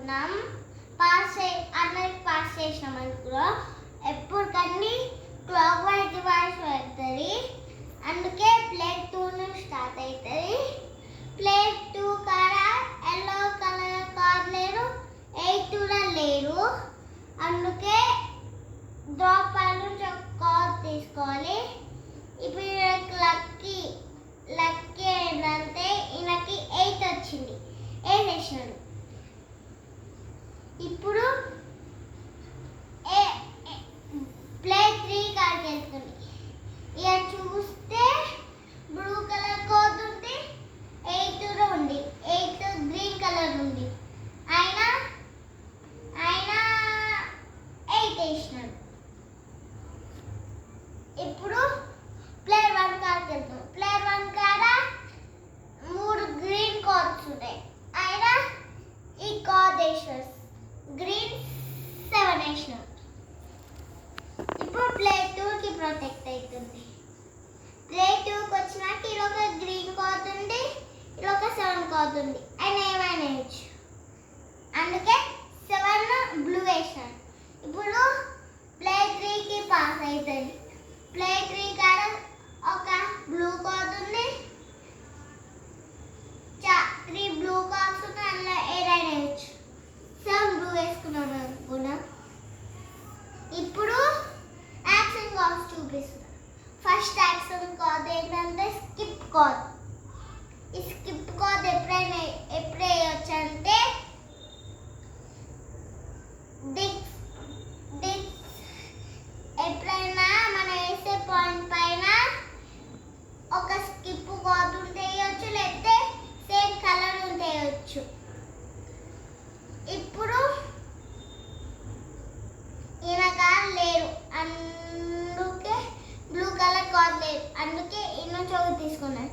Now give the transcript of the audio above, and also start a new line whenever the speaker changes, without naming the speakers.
అనుకున్నాం, అందరికి పాస్ చేసినాం అనుకున్నాం. ఎప్పుడు కానీ క్లాక్ వైజ్ పెడుతుంది, అందుకే ప్లేట్ 2 నుంచి స్టార్ట్ అవుతుంది. ప్లేట్ 2 కాడ ఎల్లో కలర్ కార్డ్ లేరు, 8 కూడా లేరు. అందుకే డ్రాప్ నుంచి ఒక కార్డ్ తీసుకోవాలి. ఇప్పుడు లక్కీ ఏంటంటే ఈయనకి 8 వచ్చింది, 8 వేసినాడు. ఇప్పుడు ప్లేట్ 3 కాడికి వెళ్తుంది. ఇక చూస్తే బ్లూ కలర్ కోడ్ ఉంది, 8 ఉంది, 8 గ్రీన్ కలర్ ఉంది. ఆయన 8 వేసినాడు. ఇప్పుడు ప్లేయర్ 1 కాడికి వెళ్తాం. ప్లేయర్ 1 కాడ 3 గ్రీన్ కార్డ్స్ ఉంటాయి. ఆయన ఈ కార్డ్ వేసినాడు, గ్రీన్ 7 వేసినాడు. ఇప్పుడు ప్లేట్ 2కి ప్రొటెక్ట్ అవుతుంది. ప్లేట్ 2కి వచ్చినాక ఇలా ఒక గ్రీన్ కార్డ్ ఉంది, ఇలా ఒక 7 కార్డ్ ఉంది. ఆయన ఏమైనా వేయచ్చు, అందుకే 7 బ్లూ వేసినాడు. ఇప్పుడు ప్లేట్ 3కి పాస్ అవుతుంది. ప్లేట్ 3 కాడ ఒక బ్లూ కార్డ్ ఉంది, 3 బ్లూ కార్డ్స్ ఉన్నాయి. అందులో ఏదైనా వేయచ్చు. 7 బ్లూ వేసుకున్నాం అనుకున్నాం. ఇప్పుడు యాక్షన్ కార్డ్స్ చూపిస్తున్నాం. ఫస్ట్ యాక్షన్ కార్డ్ ఏంటంటే స్కిప్ కార్డ్. ఈ స్కిప్ కార్డ్ ఎప్పుడు వేయచ్చు అంటే ఎప్పుడైనా మనం వేసే పాయింట్ పైన ఒక స్కిప్ కార్డ్ ఉంటే వేయచ్చు, లేకపోతే సేమ్ కలర్ ఉంటే వేయచ్చు. ఇప్పుడు ఈయన కార్డ్ లేరు, అందుకే బ్లూ కలర్ కార్డ్ లేరు, అందుకే ఈయన చోటు తీసుకున్నాను.